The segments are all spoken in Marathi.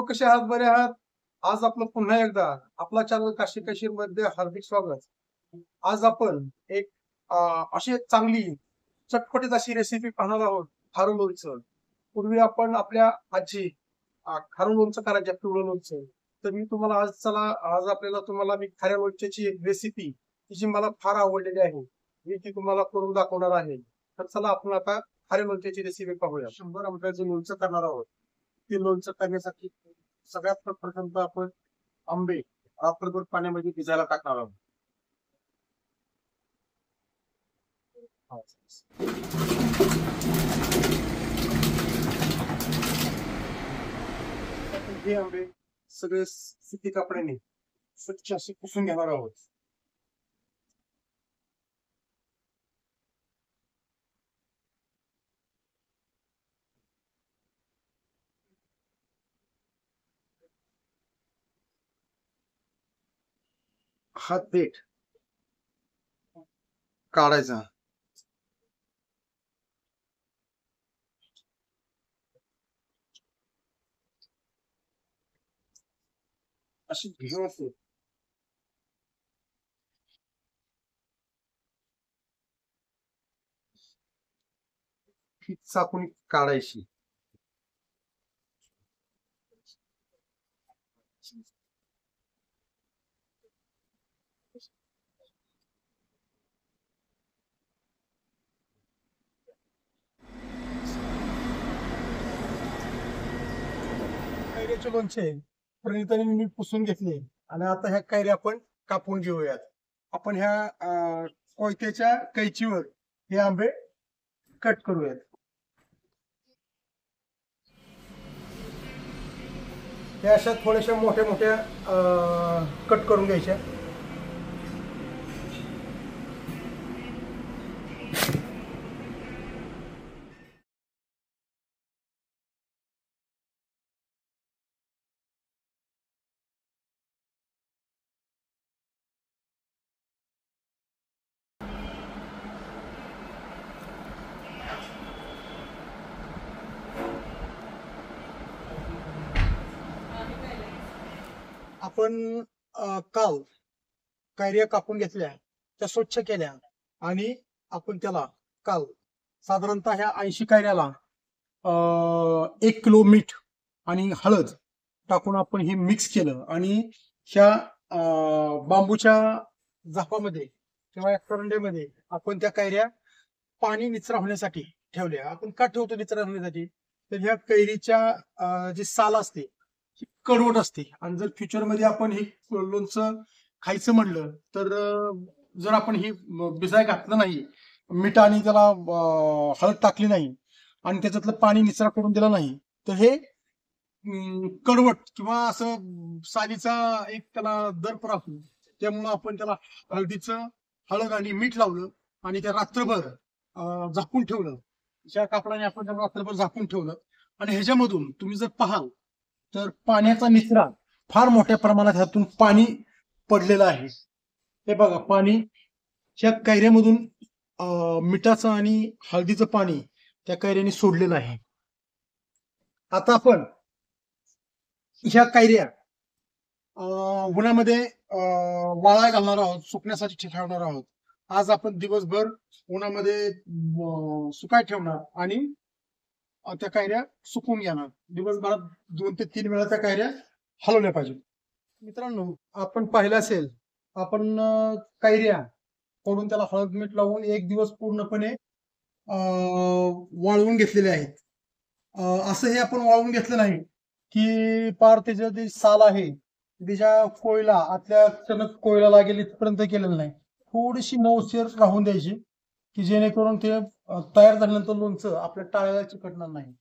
कसे आहात? बरे आहात? आज आपलं पुन्हा एकदा आपला चॅनल काशी कशीर मध्ये हार्दिक स्वागत. आज आपण एक अशी एक चांगली चटपटीत अशी रेसिपी पाहणार आहोत, खारू लोणचं. पूर्वी आपण आपल्या आजी खारू लोणचं करायच्या, पिवळं लोणचं. तर मी तुम्हाला आज आपल्याला तुम्हाला मी खाऱ्या लोणच्याची एक रेसिपी जी मला फार आवडलेली आहे, मी ती तुम्हाला करून दाखवणार आहे. तर चला आपण आता खाऱ्या लोणच्याची रेसिपी पाहूया. 100 आंब्याचं लोणचं करणार आहोत. ते लोणचं करण्यासाठी सगळ्यात प्रथम आपण आंबे रात्रभर पाण्यामध्ये भिजायला टाकणार आहोत. हे आंबे सगळे सुती कपड्याने स्वच्छ असे पुसून घेणार आहोत. हात देठ काढायचा. अशी घेऊन असते ही चाकून काढायची. कैऱ्याचे लोणचे प्रणिताने मी पुसून घेतले आणि आता ह्या कैऱ्या आपण कापून घेऊयात. आपण ह्या कोयत्याच्या कैचीवर हे आंबे कट करूयात. हे अशा थोड्याशा मोठ्या मोठ्या कट करून घ्यायच्या. आपण काल कैऱ्या कापून घेतल्या, त्या स्वच्छ केल्या आणि आपण त्याला काल साधारणतः ह्या 80 कैऱ्याला 1 किलो मीठ आणि हळद टाकून आपण हे मिक्स केलं आणि ह्या बांबूच्या झापामध्ये किंवा या करंडेमध्ये आपण त्या कैऱ्या पाणी निचरा होण्यासाठी ठेवल्या. आपण का ठेवतो निचरा होण्यासाठी? तर ह्या कैरीच्या जी साल असते कडवट असते आणि जर फ्युचर मध्ये आपण हे लोणचं खायचं म्हणलं तर जर आपण हे भिजाय घातलं नाही, मीठ आणि त्याला हळद टाकली नाही आणि त्याच्यातलं पाणी निचरा करून दिला नाही, तर हे कडवट किंवा असं सालीचा एक त्याला दर्प राहतो. त्यामुळं आपण त्याला हळद आणि मीठ लावलं आणि त्या रात्रभर झाकून ठेवलं. ज्या कापडाने आपण त्याला रात्रभर झाकून ठेवलं आणि ह्याच्यामधून तुम्ही जर पाहाल तर पाण्याचा निचरा फार मोठ्या प्रमाणात ह्यातून पाणी पडलेलं आहे. हे बघा, पाणी ह्या कैऱ्यामधून मिठाचं आणि हळदीचं पाणी त्या कैऱ्याने सोडलेलं आहे. आता आपण ह्या कैऱ्या उन्हामध्ये वाळाय घालणार आहोत, सुकण्यासाठी ठेवणार आहोत. आज आपण दिवसभर उन्हामध्ये सुकाय ठेवणार आणि त्या कैऱ्या सुकून घेणार. दिवसभरात 2 ते 3 वेळा त्या कैऱ्या हलवल्या पाहिजे. मित्रांनो, आपण पाहिलं असेल, आपण कैऱ्या फोडून त्याला हळद मीठ लावून 1 दिवस पूर्णपणे वाळवून घेतलेले आहेत. असं हे आपण वाळवून घेतलं नाही की पार त्याच्या जी साल आहे तिच्या कोयला आतल्या चणक कोयला लागेल इथपर्यंत केलेलं नाही. थोडीशी मऊसर राहून द्यायची की जेणेकरून ते तयार झाल्यानंतर लोणचं आपल्या टाळ्याला चिकटणार नाही.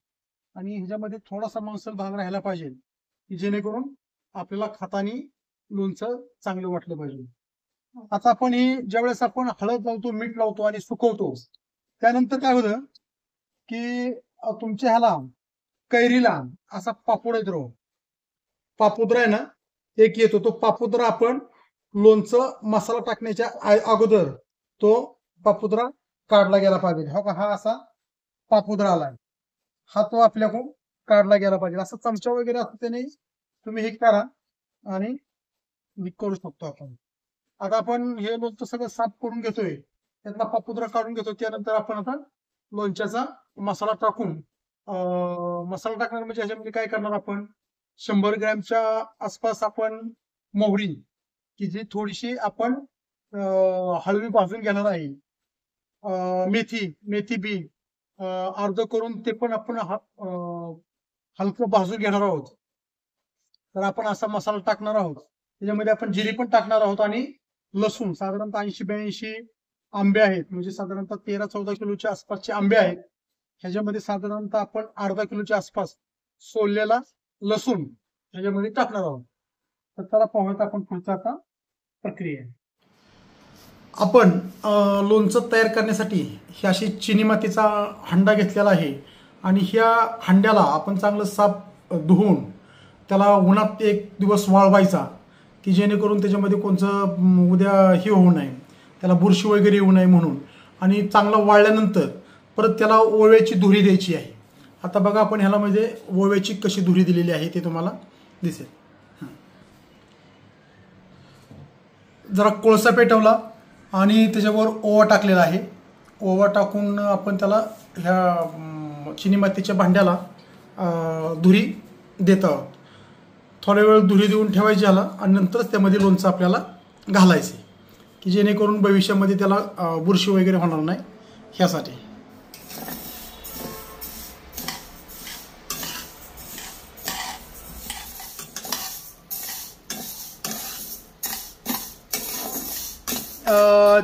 आणि ह्याच्यामध्ये थोडासा मांसल भाग राहायला पाहिजे की जेणेकरून आपल्याला खाताना लोणचं चांगलं वाटलं पाहिजे. आता आपण हे ज्यावेळेस आपण हळद लावतो, मीठ लावतो आणि सुकवतो, त्यानंतर काय होतं की तुमच्या ह्याला कैरीला असा पापुडा येतो. पापुद्रा आहे ना, एक येतो. तो पापुद्रा आपण लोणचं मसाला टाकण्याच्या अगोदर तो पापुद्रा काढला गेला पाहिजे. हा असा पापुद्रा आलाय, हा तो आपल्याकडून काढला गेला पाहिजे. असं चमचा वगैरे असतो त्याने तुम्ही हे करा आणि मी करू शकतो आपण. आता आपण हे लोणचं सगळं साफ करून घेतोय, त्यातला पापुद्रा काढून घेतो. त्यानंतर आपण आता लोणच्याचा मसाला टाकून मसाला टाकणार म्हणजे ह्याच्यामध्ये काय करणार आपण 100 ग्रॅमच्या आसपास आपण मोहरी, की जी थोडीशी आपण हळवी भाजून घेणार आहे. मेथी बी अर्ध करून ते पण आपण हलकं भाजून घेणार आहोत. तर आपण असा मसाला टाकणार आहोत. त्याच्यामध्ये आपण जिरे पण टाकणार आहोत आणि लसूण साधारणतः 80-82 आंबे आहेत, म्हणजे साधारणतः 13-14 किलोच्या आसपासचे आंबे आहेत. ह्याच्यामध्ये साधारणतः आपण अर्धा किलोच्या आसपास सोललेला लसूण ह्याच्यामध्ये टाकणार आहोत. तर त्याला पाहूयात आपण पुढचा आता प्रक्रिया. आपण लोणचं तयार करण्यासाठी ही अशी चिनी मातीचा हंडा घेतलेला आहे आणि ह्या हंड्याला आपण चांगलं साफ धुवून त्याला उन्हात 1 दिवस वाळवायचा, की जेणेकरून त्याच्यामध्ये कोणचं उद्या हे होऊ नये, त्याला बुरशी वगैरे येऊ नये म्हणून. आणि चांगला वाळल्यानंतर परत त्याला ओव्याची धुरी द्यायची आहे. आता बघा आपण ह्याला म्हणजे ओव्याची कशी धुरी दिलेली आहे ते तुम्हाला दिसेल. जरा कोळसा पेटवला आणि त्याच्यावर ओवा टाकलेला आहे. ओवा टाकून आपण त्याला ह्या चिनी मातीच्या भांड्याला धुरी देत आहोत. थोड्या वेळ धुरी देऊन ठेवायची ह्याला आणि नंतरच त्यामध्ये लोणचं आपल्याला घालायचे, की जेणेकरून भविष्यामध्ये त्याला बुरशी वगैरे होणार नाही ह्यासाठी.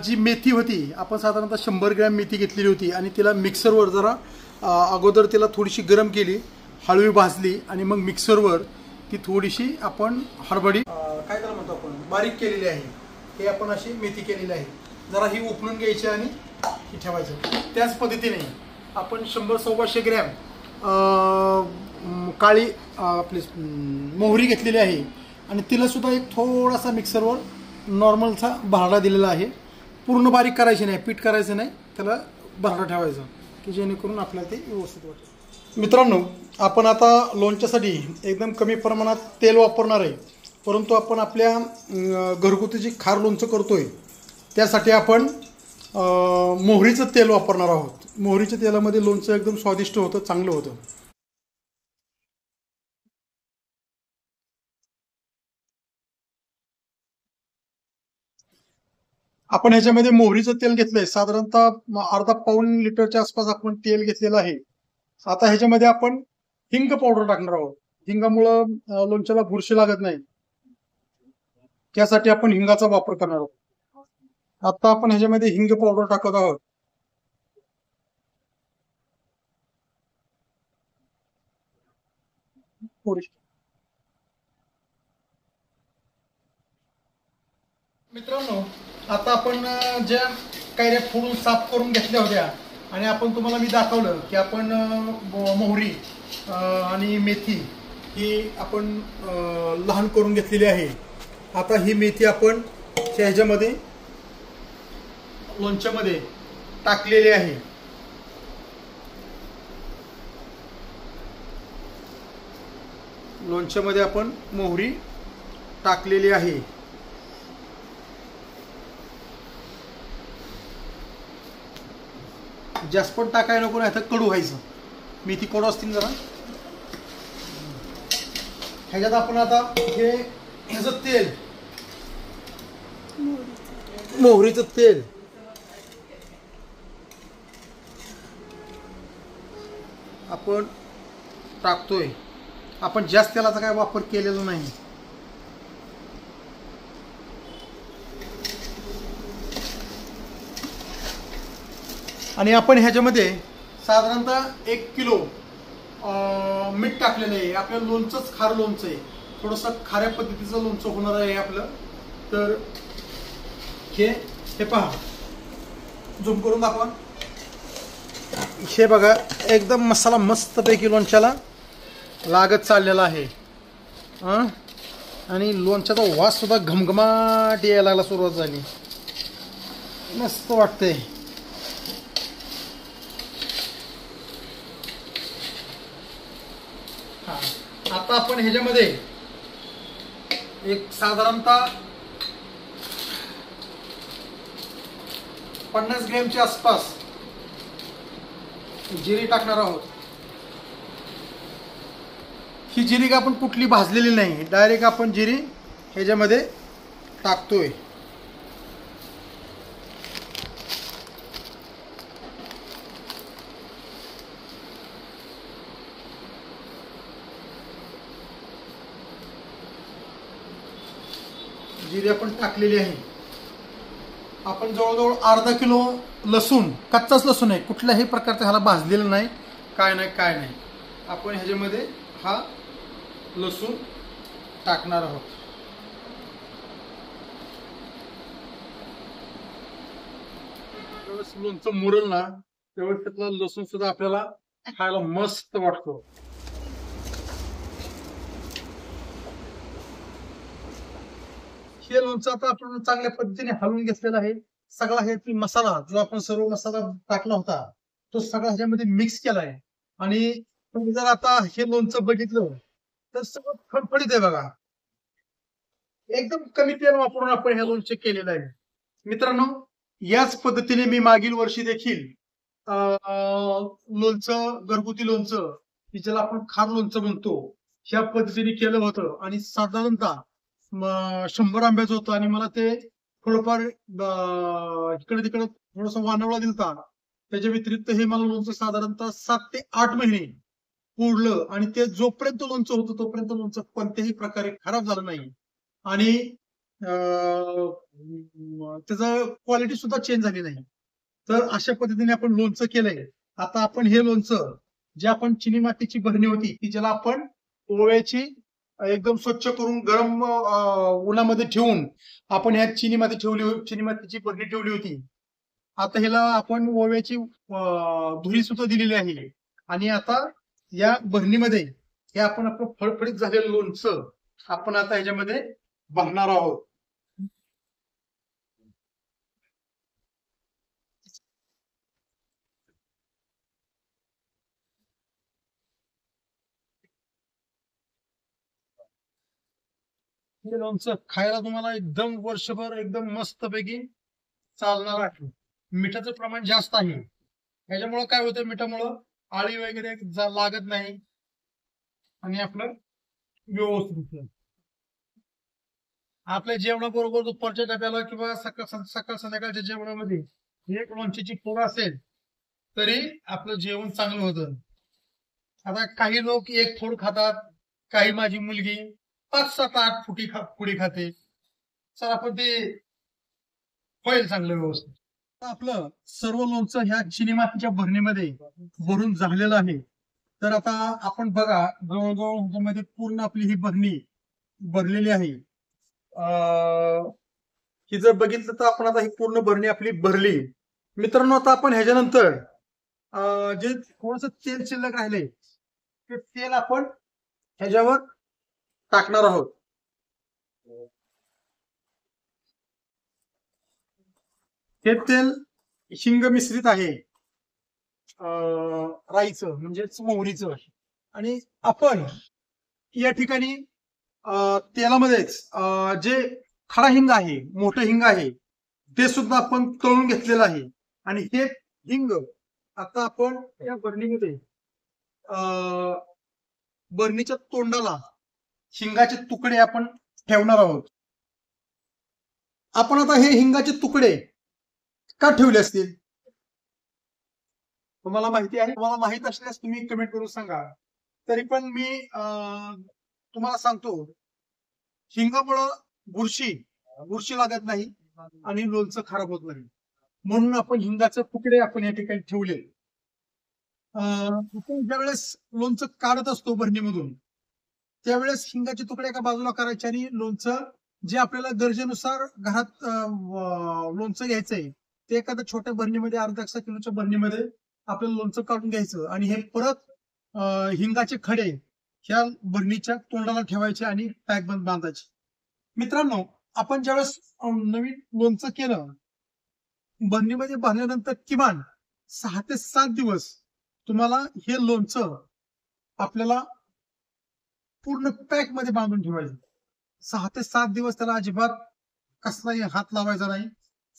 जी मेथी होती आपण साधारणतः 100 ग्रॅम मेथी घेतलेली होती आणि तिला मिक्सरवर जरा अगोदर तिला थोडीशी गरम केली, हळवी भाजली आणि मग मिक्सरवर ती थोडीशी आपण हडबडी काय त्याला म्हणतो आपण बारीक केलेली आहे. हे आपण अशी मेथी केलेली आहे. जरा ही उकळून घ्यायची आणि ही ठेवायचं. त्याच पद्धतीने आपण 100-125 ग्रॅम काळी आपली मोहरी घेतलेली आहे आणि तिला सुद्धा एक थोडासा मिक्सरवर नॉर्मलचा भरडा दिलेला आहे. पूर्ण बारीक करायची नाही, पीठ करायचं नाही, त्याला भरडा ठेवायचा, की जेणेकरून आपल्याला ते व्यवस्थित वाटेल. मित्रांनो, आपण आता लोणच्यासाठी एकदम कमी प्रमाणात तेल वापरणार आहे, परंतु आपण आपल्या घरगुती जी खार लोणचं करतोय त्यासाठी आपण मोहरीचं तेल वापरणार आहोत. मोहरीच्या तेलामध्ये लोणचं एकदम स्वादिष्ट होतं, चांगलं होतं. आपण ह्याच्यामध्ये मोहरीचं तेल घेतलंय, साधारणतः अर्धा पाऊण लिटरच्या आसपास आपण तेल घेतलेलं आहे. आता ह्याच्यामध्ये आपण हिंग पावडर टाकणार आहोत. हिंगामुळं लोणच्याला बुरशी लागत नाही, त्यासाठी आपण हिंगाचा वापर करणार आहोत. आता आपण ह्याच्यामध्ये हिंग पावडर टाकत आहोत. मित्रांनो, आता आपण ज्या कैऱ्या फोडून साफ करून घेतल्या होत्या आणि आपण तुम्हाला मी दाखवलं की आपण मोहरी आणि मेथी ही आपण लहान करून घेतलेली आहे. आता ही मेथी आपण ह्याच्यामध्ये लोणच्यामध्ये टाकलेली आहे. लोणच्यामध्ये आपण मोहरी टाकलेली आहे. जास्त पण टाकायला नको, नाही तर कडू व्हायचं. मेथी कडू असतील जरा. ह्याच्यात आपण आता हे ह्याचं तेल, मोहरीचं तेल आपण टाकतोय. आपण जास्त तेलाचा काय वापर केलेला नाही. आणि आपण ह्याच्यामध्ये साधारणतः 1 किलो मीठ टाकलेलं आहे. आपलं लोणचंच खारं लोणचं आहे, थोडंसं खाऱ्या पद्धतीचं लोणचं होणार आहे आपलं. तर हे पहा, झूम करून दाखवा. हे बघा, एकदम मसाला मस्तपैकी लोणच्याला लागत चाललेला आहे. आणि लोणच्याचा वास सुद्धा घमघमाट यायला लागला, सुरुवात झाली. मस्त वाटतंय. आता आपण ह्याच्यामध्ये एक साधारणतः 50 ग्रॅमच्या आसपास जिरी टाकणार आहोत. ही जिरी आपण कुठली भाजलेली नाही, डायरेक्ट आपण जिरी ह्याच्यामध्ये टाकतोय. जिरी आपण टाकलेली आहे. आपण जवळजवळ अर्धा किलो लसूण, कच्चाच लसूण आहे, कुठल्याही प्रकारचा ह्याला भाजलेलं नाही, काय नाही. आपण ह्याच्यामध्ये हा लसूण टाकणार आहोत. ज्यावेळेस लोणचं मुरल ना त्यावेळेस त्यातला लसूण सुद्धा आपल्याला खायला मस्त वाटतो. हे लोणचं आता आपण चांगल्या पद्धतीने हलवून घेतलेलं आहे. सगळा हे मसाला जो आपण सर्व मसाला टाकला होता तो सगळा ह्याच्यामध्ये मिक्स केलाय. आणि तुम्ही जर आता हे लोणचं बघितलं तर सगळं फडफडीत आहे बघा. एकदम कमी तेल वापरून आपण हे लोणचं केलेलं आहे. मित्रांनो, याच पद्धतीने मी मागील वर्षी देखील लोणचं, घरगुती लोणचं ज्याला आपण खार लोणचं म्हणतो, ह्या पद्धतीने केलं होतं. आणि साधारणतः 100 आंब्याचं होतं आणि मला ते थोडंफार इकडे तिकडे थोडस वानवळा दिलता. त्याच्या व्यतिरिक्त हे मला लोणचं साधारणतः 7 ते 8 महिने पुरलं. आणि ते जोपर्यंत लोणचं होतं तोपर्यंत लोणचं कोणत्याही प्रकारे खराब झालं नाही. आणि त्याचं क्वालिटी सुद्धा चेंज झाली नाही. तर अशा पद्धतीने आपण लोणचं केलंय. आता आपण हे लोणचं जे आपण चिनी मातीची बरणी होती की ज्याला आपण ओव्याची एकदम स्वच्छ करून गरम उन्हामध्ये ठेवून आपण ह्या चिनी मातीची बरणी ठेवली होती. आता ह्याला आपण ओव्याची धुरी सुद्धा दिलेली आहे. आणि आता या बरणीमध्ये हे आपण आपलं फळफळीत झालेलं लोणचं आपण आता ह्याच्यामध्ये भरणार आहोत. हे लोणचं खायला तुम्हाला एकदम वर्षभर एकदम मस्तपैकी चालणार आहे. मिठाचं प्रमाण जास्त आहे. ह्याच्यामुळं काय होतं, मिठामुळं आळी वगैरे लागत नाही आणि आपलं व्यवस्थित आपल्या जेवणाबरोबर दुपारच्या डब्याला किंवा सकाळ संध्याकाळच्या जेवणामध्ये एक लोणच्याची फोड असेल तरी आपलं जेवण चांगलं होतं. आता काही लोक एक फोड खातात, काही माझी मुलगी 5, 7, 8 फुडी खाते. तर आपण ते होईल चांगलं व्यवस्थित. आपलं सर्व लोणचं ह्या चिनी मातीच्या भरणीमध्ये भरून झालेलं आहे. तर आता आपण बघा, जवळजवळ ह्याच्यामध्ये पूर्ण आपली ही भरणी भरलेली आहे. ही जर बघितलं तर आपण आता ही पूर्ण भरणी आपली भरली. मित्रांनो, आता आपण ह्याच्यानंतर जे थोडस तेल शिल्लक राहिले ते तेल आपण ह्याच्यावर टाकणार आहोत. हे तेल हिंग मिश्रित आहे, राईचं म्हणजेच मोहरीचं. आणि आपण या ठिकाणी तेलामध्येच जे खडा हिंग आहे, मोठं हिंग आहे, ते सुद्धा आपण तळून घेतलेलं आहे. आणि हे हिंग आता आपण या बरणीमध्ये बरणीच्या तोंडाला हिंगाचे तुकडे आपण ठेवणार आहोत. आपण आता हे हिंगाचे तुकडे का ठेवले असतील तुम्हाला माहिती आहे? तुम्हाला माहित असल्यास तुम्ही कमेंट करून सांगा. तरी पण मी तुम्हाला सांगतो, हिंगामुळं बुरशी लागत नाही आणि लोणचं खराब होत नाही. म्हणून आपण हिंगाचे तुकडे आपण या ठिकाणी ठेवले. आपण ज्यावेळेस लोणचं काढत असतो बरणीमधून त्यावेळेस हिंगाचे तुकडे एका बाजूला करायचे आणि लोणचं जे आपल्याला गरजेनुसार घरात लोणचं घ्यायचंय ते एखाद्या छोट्या बरणीमध्ये, अर्धा किलोच्या बरणीमध्ये आपल्याला लोणचं काढून घ्यायचं. आणि हे परत हिंगाचे खडे ह्या बरणीच्या तोंडाला ठेवायचे आणि पॅक बंद बांधायचे. मित्रांनो, आपण ज्यावेळेस नवीन लोणचं केलं बरणीमध्ये भरल्यानंतर किमान 6 ते 7 दिवस तुम्हाला हे लोणचं आपल्याला पूर्ण पॅक मध्ये बांधून ठेवायचं. 6 ते 7 दिवस त्याला अजिबात कसलाही हात लावायचा नाही.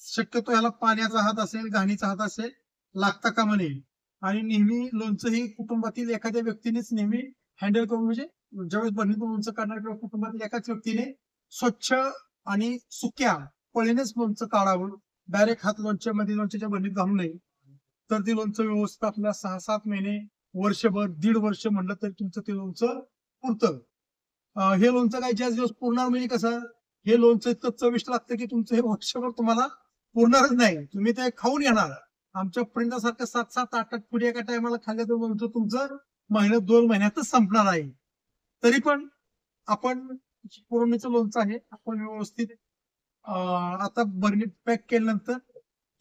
शक्यतो ह्याला पाण्याचा हात असेल, घाणीचा हात असेल लागता कामा नये. आणि नेहमी लोणचं ही कुटुंबातील एखाद्या व्यक्तीनेच नेहमी हँडल करून, म्हणजे ज्यावेळेस बरणीतून लोणचं काढणार किंवा कुटुंबातील एकाच व्यक्तीने स्वच्छ आणि सुक्या पळीनेच लोणचं काढावं. डायरेक्ट हात लोणच्याच्या बरणीत घालू नये. तर ते लोणचं व्यवस्थित आपल्याला 6-7 महिने, वर्षभर, 1.5 वर्ष म्हणलं तरी तुमचं ते लोणचं पुरतं. हे लोणचं काय ज्याच दिवस पुरणार म्हणजे कसं, हे लोणचं इतकं चविष्ट लागतं की तुमचं हे वर्षभर तुम्हाला पुरणारच नाही. तुम्ही ते खाऊन येणार. आमच्या फ्रेंडासारखं 7-7, 8-8 पुढे एका टायमाला खाल्लं तर लोणचं तुमचं महिन्यात 2 महिन्यातच संपणार आहे. तरी पण आपण पुरणीचं लोणचं आहे, आपण व्यवस्थित आता बरणीत पॅक केल्यानंतर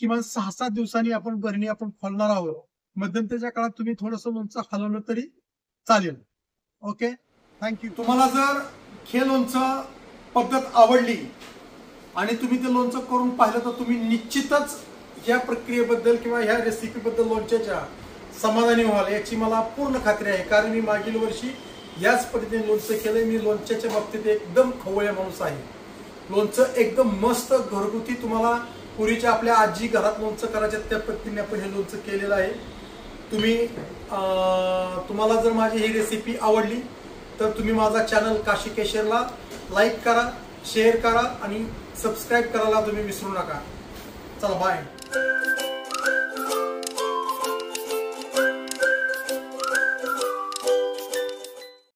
किमान 6-7 दिवसांनी आपण बरणी खोलणार आहोत. मध्यंतरीच्या काळात तुम्ही थोडंसं लोणचं हलवलं तरी चालेल. Okay, thank you. तुम्हाला जर हे लोणचं पद्धत आवडली आणि तुम्ही ते लोणचं करून पाहिलं तर तुम्ही निश्चितच या प्रक्रियेबद्दल किंवा ह्या रेसिपीबद्दल लोणच्याच्या समाधानी व्हाल याची मला पूर्ण खात्री आहे. कारण मी मागील वर्षी याच पद्धतीने लोणचं केलंय. मी लोणच्याच्या बाबतीत एकदम खवय्या माणूस आहे. लोणचं एकदम मस्त घरगुती, तुम्हाला पूर्वीच्या आपल्या आजी घरात लोणचं करायच्या त्या पद्धतीने आपण हे लोणचं केलेलं आहे. तुम्हाला जर माझी ही रेसिपी आवडली तर तुम्ही माझा चॅनल काशी केशरला लाईक करा, शेअर करा आणि सबस्क्राईब करायला तुम्ही विसरू नका. चला, बाय.